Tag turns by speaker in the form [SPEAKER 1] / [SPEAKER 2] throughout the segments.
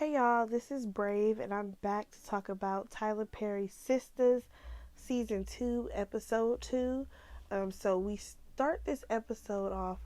[SPEAKER 1] Hey y'all, this is Brave, and I'm back to talk about Tyler Perry's Sistas, Season 2, Episode 2. So we start this episode off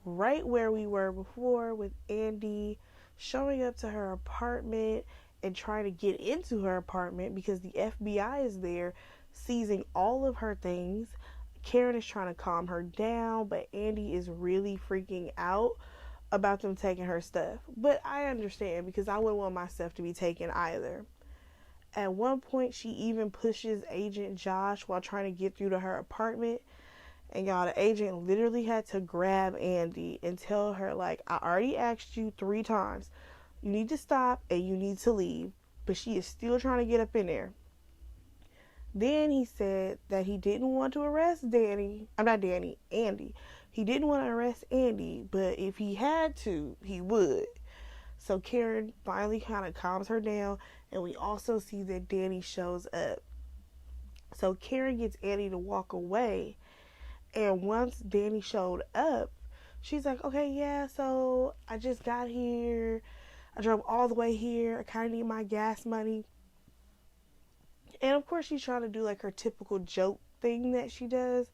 [SPEAKER 1] right where we were before, with Andy showing up to her apartment and trying to get into her apartment because the FBI is there seizing all of her things. Karen is trying to calm her down, but Andy is really freaking out about them taking her stuff. But I understand because I wouldn't want my stuff to be taken either. At one point, she even pushes Agent Josh while trying to get through to her apartment. And y'all, the agent literally had to grab Andy and tell her, like, I already asked you 3 times. You need to stop and you need to leave. But she is still trying to get up in there. Then he said that he didn't want to arrest Andy. He didn't want to arrest Andy, but if he had to, he would. So Karen finally kind of calms her down, and we also see that Danny shows up. So Karen gets Andy to walk away, and once Danny showed up, she's like, okay, yeah, so I just got here. I drove all the way here. I kind of need my gas money. And of course, she's trying to do like her typical joke thing that she does.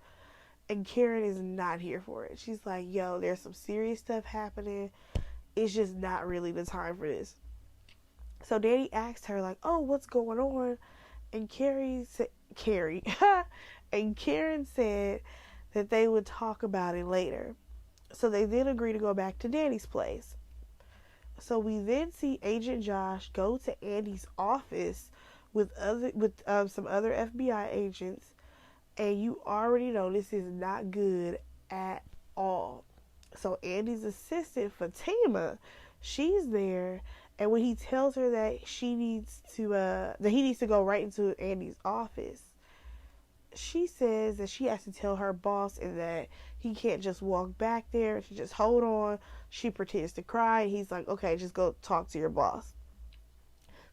[SPEAKER 1] And Karen is not here for it. She's like, yo, there's some serious stuff happening. It's just not really the time for this. So Danny asked her, like, oh, what's going on? And and Karen said that they would talk about it later. So they then agree to go back to Danny's place. So we then see Agent Josh go to Andy's office with some other FBI agents, and you already know this is not good at all. So Andy's assistant Fatima, she's there, and when he tells her that he needs to go right into Andy's office, she says that she has to tell her boss and that he can't just walk back there. She just hold on. She pretends to cry, and he's like, okay, just go talk to your boss.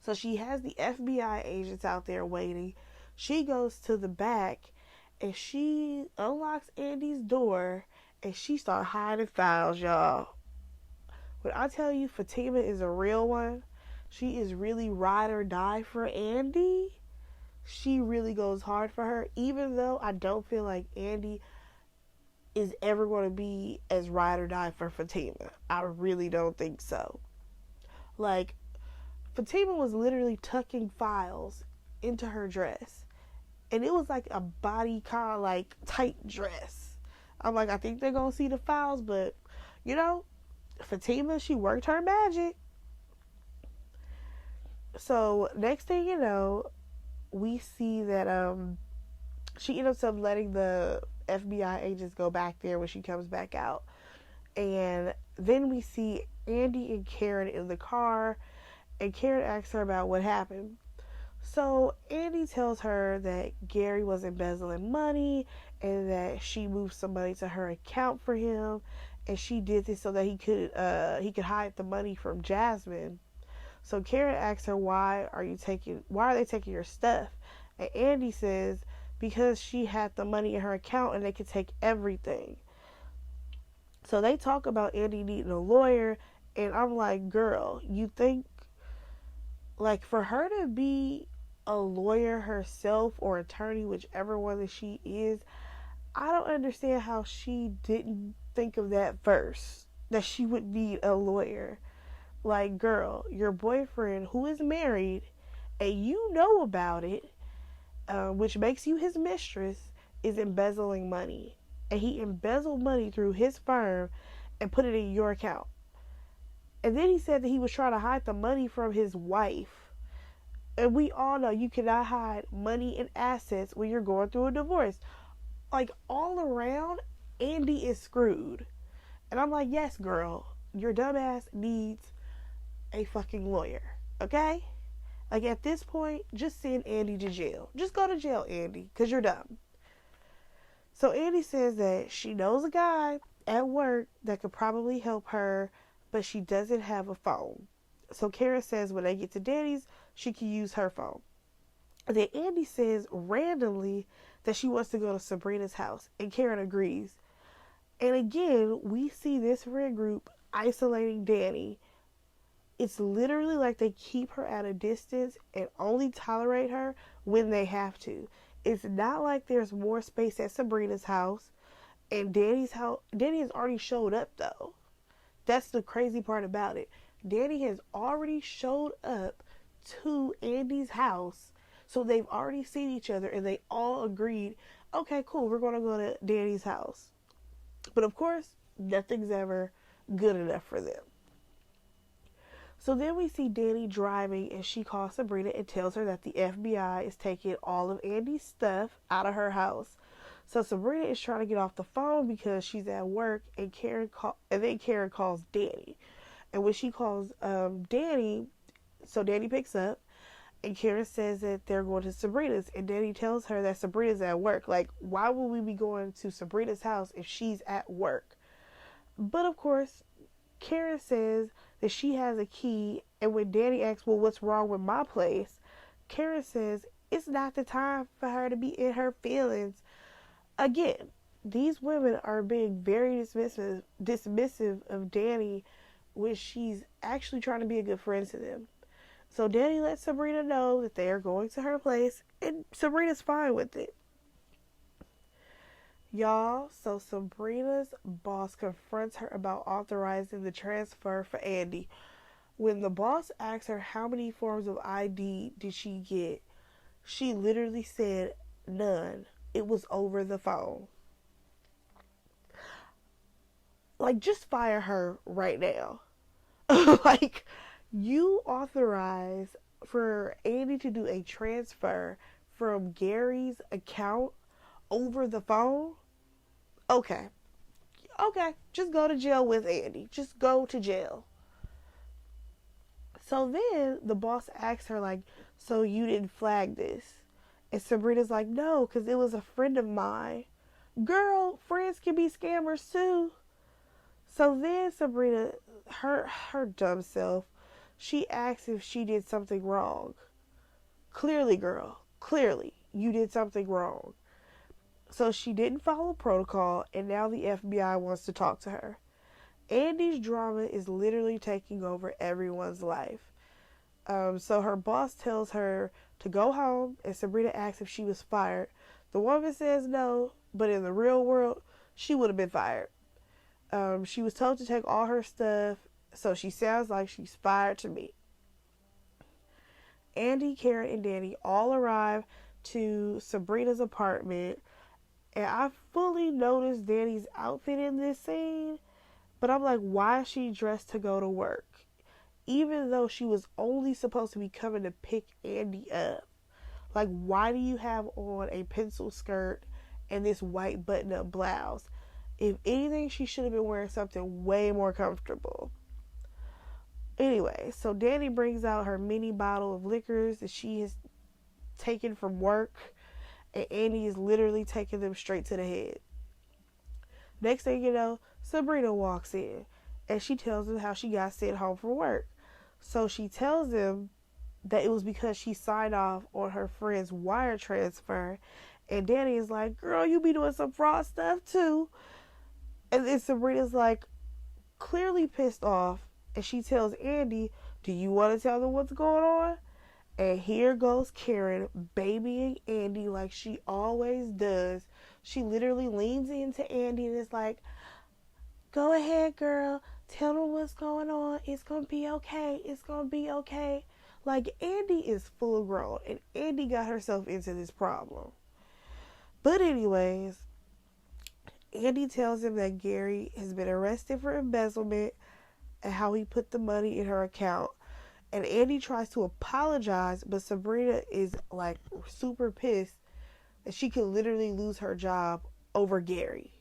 [SPEAKER 1] So she has the FBI agents out there waiting. She goes to the back and she unlocks Andy's door and she starts hiding files, y'all. When I tell you Fatima is a real one, she is really ride or die for Andy. She really goes hard for her, even though I don't feel like Andy is ever going to be as ride or die for Fatima. I really don't think so. Like, Fatima was literally tucking files into her dress. And it was like a body kind of like tight dress. I'm like, I think they're going to see the files, but, you know, Fatima, she worked her magic. So, next thing you know, we see that she ends up letting the FBI agents go back there when she comes back out. And then we see Andy and Karen in the car, and Karen asks her about what happened. So Andy tells her that Gary was embezzling money and that she moved some money to her account for him, and she did this so that he could hide the money from Jasmine. So Karen asks her, why are they taking your stuff? And Andy says because she had the money in her account and they could take everything. So they talk about Andy needing a lawyer, and I'm like, girl, you think, like, for her to be a lawyer herself or attorney, whichever one that she is, I don't understand how she didn't think of that first, that she would need a lawyer. Like, girl, your boyfriend, who is married, and you know about it, which makes you his mistress, is embezzling money. And he embezzled money through his firm and put it in your account. And then he said that he was trying to hide the money from his wife. And we all know you cannot hide money and assets when you're going through a divorce. Like, all around, Andy is screwed. And I'm like, yes, girl, your dumbass needs a fucking lawyer. Okay? Like, at this point, just send Andy to jail. Just go to jail, Andy, because you're dumb. So Andy says that she knows a guy at work that could probably help her, but she doesn't have a phone. So Karen says when they get to Danny's, she can use her phone. And then Andy says randomly that she wants to go to Sabrina's house, and Karen agrees. And again, we see this friend group isolating Danny It's literally like they keep her at a distance and only tolerate her when they have to. It's not like there's more space at Sabrina's house and Danny's house. Danny has already showed up though. That's the crazy part about it. Danny has already showed up to Andy's house. So they've already seen each other and they all agreed, okay, cool, we're going to go to Danny's house. But of course, nothing's ever good enough for them. So then we see Danny driving and she calls Sabrina and tells her that the FBI is taking all of Andy's stuff out of her house. So Sabrina is trying to get off the phone because she's at work and then Karen calls Danny. And when she calls Danny, so Danny picks up and Karen says that they're going to Sabrina's and Danny tells her that Sabrina's at work. Like, why would we be going to Sabrina's house if she's at work? But of course, Karen says that she has a key, and when Danny asks, well, what's wrong with my place? Karen says it's not the time for her to be in her feelings. Again, these women are being very dismissive of Danny when she's actually trying to be a good friend to them. So Danny lets Sabrina know that they are going to her place, and Sabrina's fine with it. Y'all, so Sabrina's boss confronts her about authorizing the transfer for Andy. When the boss asks her how many forms of ID did she get, she literally said none. It was over the phone. Like, just fire her right now. Like, you authorize for Andy to do a transfer from Gary's account over the phone? Okay. Okay. Just go to jail with Andy. Just go to jail. So then the boss asks her, like, so you didn't flag this? And Sabrina's like, no, because it was a friend of mine. Girl, friends can be scammers too. So then Sabrina, her dumb self, she asks if she did something wrong. Clearly, girl, clearly, you did something wrong. So she didn't follow protocol, and now the FBI wants to talk to her. Andy's drama is literally taking over everyone's life. So her boss tells her to go home, and Sabrina asks if she was fired. The woman says no, but in the real world, she would have been fired. She was told to take all her stuff, so she sounds like she's fired to me. Andy, Karen, and Danny all arrive to Sabrina's apartment, and I fully noticed Danny's outfit in this scene, but I'm like, why is she dressed to go to work? Even though she was only supposed to be coming to pick Andy up. Like, why do you have on a pencil skirt and this white button-up blouse? If anything, she should have been wearing something way more comfortable. Anyway, so Danny brings out her mini bottle of liquors that she has taken from work, and Andy is literally taking them straight to the head. Next thing you know, Sabrina walks in, and she tells him how she got sent home from work. So she tells him that it was because she signed off on her friend's wire transfer, and Danny is like, girl, you be doing some fraud stuff too. And then Sabrina's like, clearly pissed off, and she tells Andy, do you want to tell them what's going on? And here goes Karen babying Andy like she always does. She literally leans into Andy and is like, go ahead, girl. Tell them what's going on. It's going to be okay. It's going to be okay. Like, Andy is full grown, and Andy got herself into this problem. But anyways, Andy tells him that Gary has been arrested for embezzlement and how he put the money in her account. And Andy tries to apologize, but Sabrina is like super pissed that she could literally lose her job over Gary.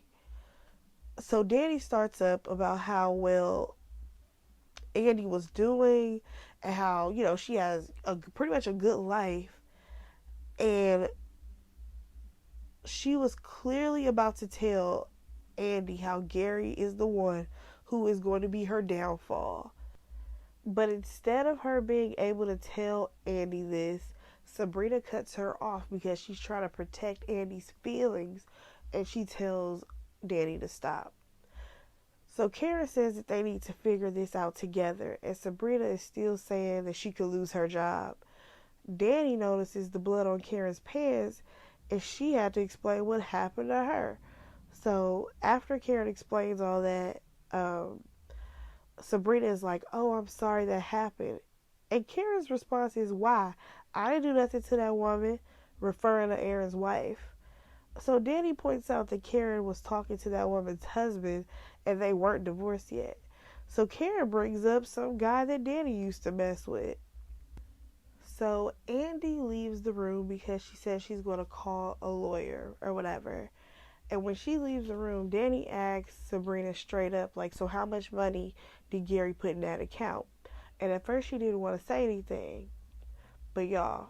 [SPEAKER 1] So Danny starts up about how well Andy was doing and how, you know, she has pretty much a good life. And she was clearly about to tell Andy how Gary is the one who is going to be her downfall. But instead of her being able to tell Andy this, Sabrina cuts her off because she's trying to protect Andy's feelings, and she tells Danny to stop. So Karen says that they need to figure this out together, and Sabrina is still saying that she could lose her job. Danny notices the blood on Karen's pants, and she had to explain what happened to her. So after Karen explains all that, um, Sabrina is like, "Oh, I'm sorry that happened." And Karen's response is, "Why? I didn't do nothing to that woman," referring to Aaron's wife. So Danny points out that Karen was talking to that woman's husband and they weren't divorced yet. So Karen brings up some guy that Danny used to mess with. So Andy leaves the room because she says she's going to call a lawyer or whatever. And when she leaves the room, Danny asks Sabrina straight up, like, "So how much money did Gary put in that account?" And at first she didn't want to say anything. But y'all,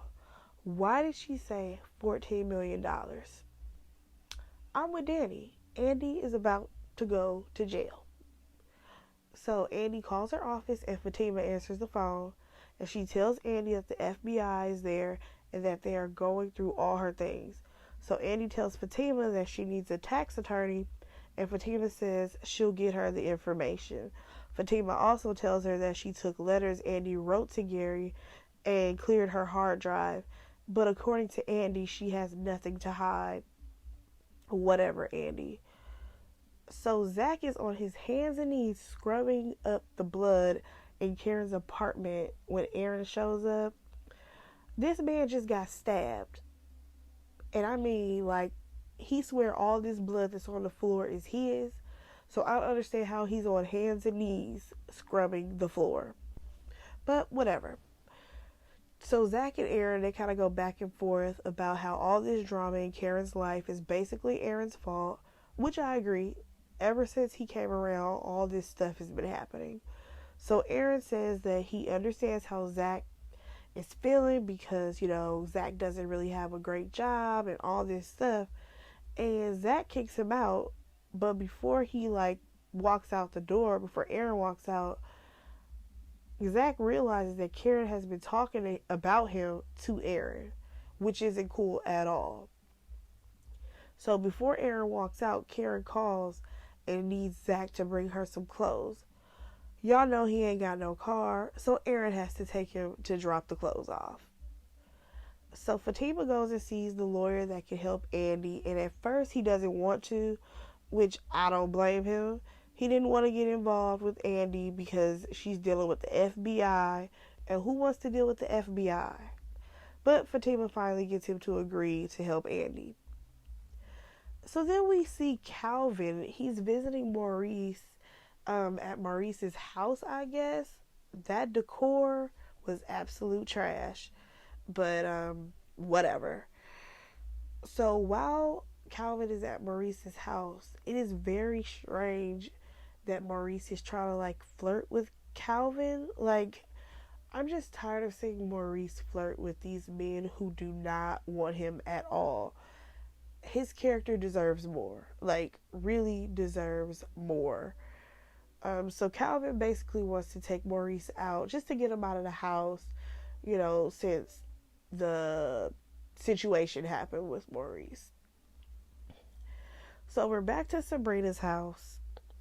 [SPEAKER 1] why did she say $14 million? I'm with Danny. Andy is about to go to jail. So Andy calls her office and Fatima answers the phone, and she tells Andy that the FBI is there and that they are going through all her things. So Andy tells Fatima that she needs a tax attorney, and Fatima says she'll get her the information. Fatima also tells her that she took letters Andy wrote to Gary and cleared her hard drive, but according to Andy, she has nothing to hide. Whatever, Andy. So Zach is on his hands and knees scrubbing up the blood in Karen's apartment when Aaron shows up. This man just got stabbed. And I mean, like, he swear all this blood that's on the floor is his. So I don't understand how he's on hands and knees scrubbing the floor. But whatever. So Zach and Aaron, they kind of go back and forth about how all this drama in Karen's life is basically Aaron's fault, which I agree. Ever since he came around, all this stuff has been happening. So Aaron says that he understands how Zach is feeling because, Zach doesn't really have a great job and all this stuff. And Zach kicks him out, but before he, walks out the door, before Aaron walks out, Zach realizes that Karen has been talking about him to Aaron, which isn't cool at all. So before Aaron walks out, Karen calls and needs Zach to bring her some clothes. Y'all know he ain't got no car, so Aaron has to take him to drop the clothes off. So Fatima goes and sees the lawyer that can help Andy, and at first he doesn't want to, which I don't blame him. He didn't want to get involved with Andy because she's dealing with the FBI, and who wants to deal with the FBI? But Fatima finally gets him to agree to help Andy. So then we see Calvin. He's visiting Maurice at Maurice's house, I guess. That decor was absolute trash, but whatever. So while Calvin is at Maurice's house, it is very strange that Maurice is trying to flirt with Calvin. I'm just tired of seeing Maurice flirt with these men who do not want him at all. His character deserves more. Really deserves more. So Calvin basically wants to take Maurice out just to get him out of the house, since the situation happened with Maurice. So we're back to Sabrina's house,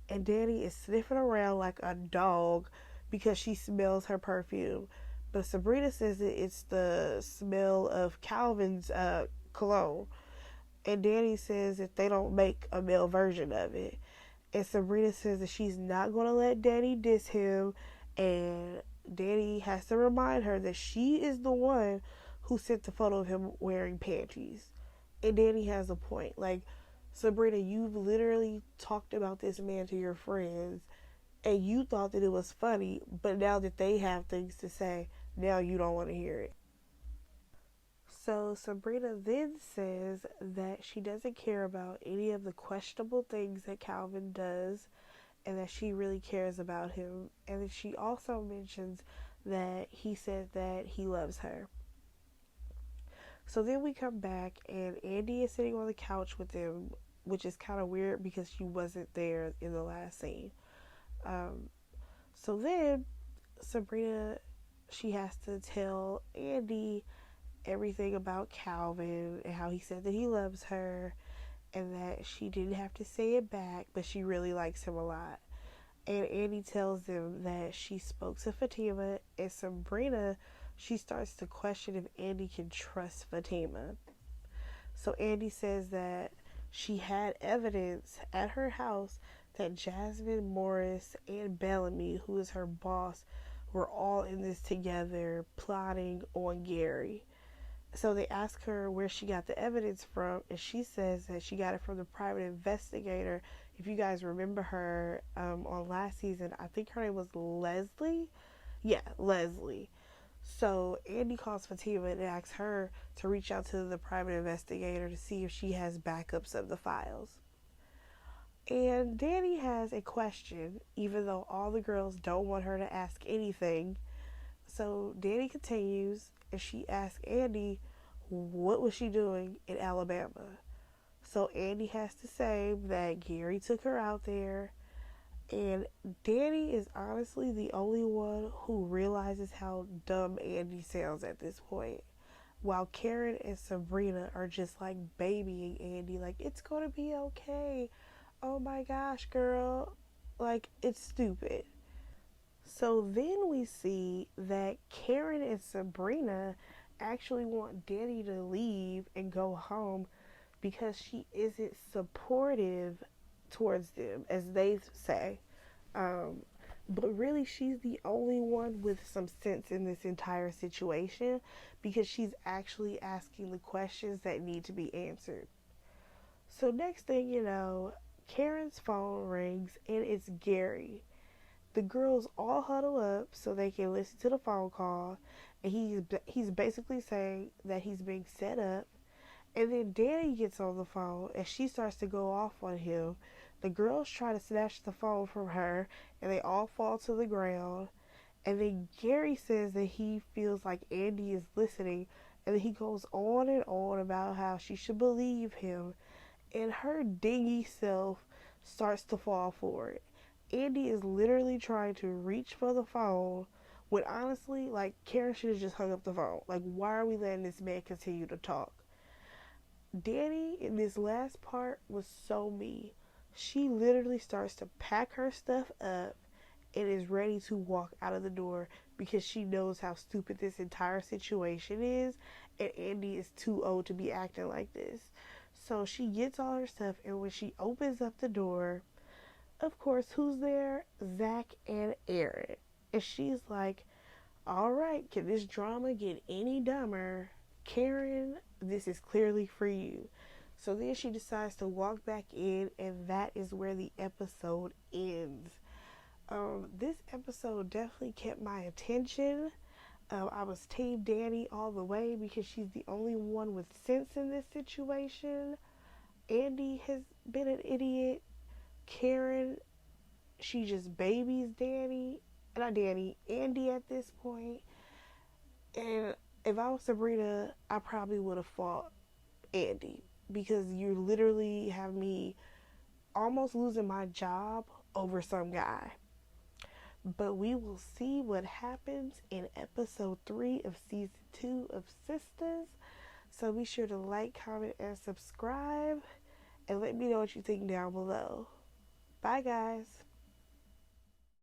[SPEAKER 1] and Danny is sniffing around like a dog because she smells her perfume. But Sabrina says that it's the smell of Calvin's cologne. And Danny says that they don't make a male version of it. And Sabrina says that she's not going to let Danny diss him. And Danny has to remind her that she is the one who sent the photo of him wearing panties. And Danny has a point. Sabrina, you've literally talked about this man to your friends. And you thought that it was funny. But now that they have things to say, now you don't want to hear it. So Sabrina then says that she doesn't care about any of the questionable things that Calvin does and that she really cares about him. And then she also mentions that he said that he loves her. So then we come back and Andy is sitting on the couch with them, which is kind of weird because she wasn't there in the last scene. So then Sabrina, she has to tell Andy everything about Calvin and how he said that he loves her and that she didn't have to say it back, but she really likes him a lot. And Andy tells them that she spoke to Fatima, and Sabrina, she starts to question if Andy can trust Fatima. So Andy says that she had evidence at her house that Jasmine, Morris, and Bellamy, who is her boss, were all in this together plotting on Gary. So they ask her where she got the evidence from, and she says that she got it from the private investigator. If you guys remember her on last season, I think her name was Leslie. Yeah, Leslie. So Andy calls Fatima and asks her to reach out to the private investigator to see if she has backups of the files. And Danny has a question, even though all the girls don't want her to ask anything. So Danny continues and she asks Andy, what was she doing in Alabama? So Andy has to say that Gary took her out there. And Danny is honestly the only one who realizes how dumb Andy sounds at this point. While Karen and Sabrina are just like babying Andy, like, it's gonna be okay. Oh my gosh, girl. Like, it's stupid. So then we see that Karen and Sabrina actually want Danny to leave and go home because she isn't supportive towards them, as they say. Um, but really, she's the only one with some sense in this entire situation because she's actually asking the questions that need to be answered. So, next thing you know, Karen's phone rings and it's Gary. The girls all huddle up so they can listen to the phone call, and he's basically saying that he's being set up. And then Danny gets on the phone and she starts to go off on him. The girls try to snatch the phone from her and they all fall to the ground. And then Gary says that he feels like Andy is listening. And then he goes on and on about how she should believe him. And her dingy self starts to fall for it. Andy is literally trying to reach for the phone when honestly, like, Karen should have just hung up the phone. Like, why are we letting this man continue to talk? Danny in this last part was so me. She literally starts to pack her stuff up and is ready to walk out of the door because she knows how stupid this entire situation is, and Andy is too old to be acting like this. So she gets all her stuff, and when she opens up the door, of course, who's there? Zach and Aaron. And she's like, all right, can this drama get any dumber? Karen, this is clearly for you. So then she decides to walk back in, and that is where the episode ends. This episode definitely kept my attention. I was Team Danny all the way because she's the only one with sense in this situation. Andy has been an idiot. Karen, she just babies Andy at this point. And if I was Sabrina, I probably would have fought Andy because you literally have me almost losing my job over some guy. But we will see what happens in episode 3 of season 2 of Sistas. So be sure to like, comment, and subscribe. And let me know what you think down below. Bye, guys.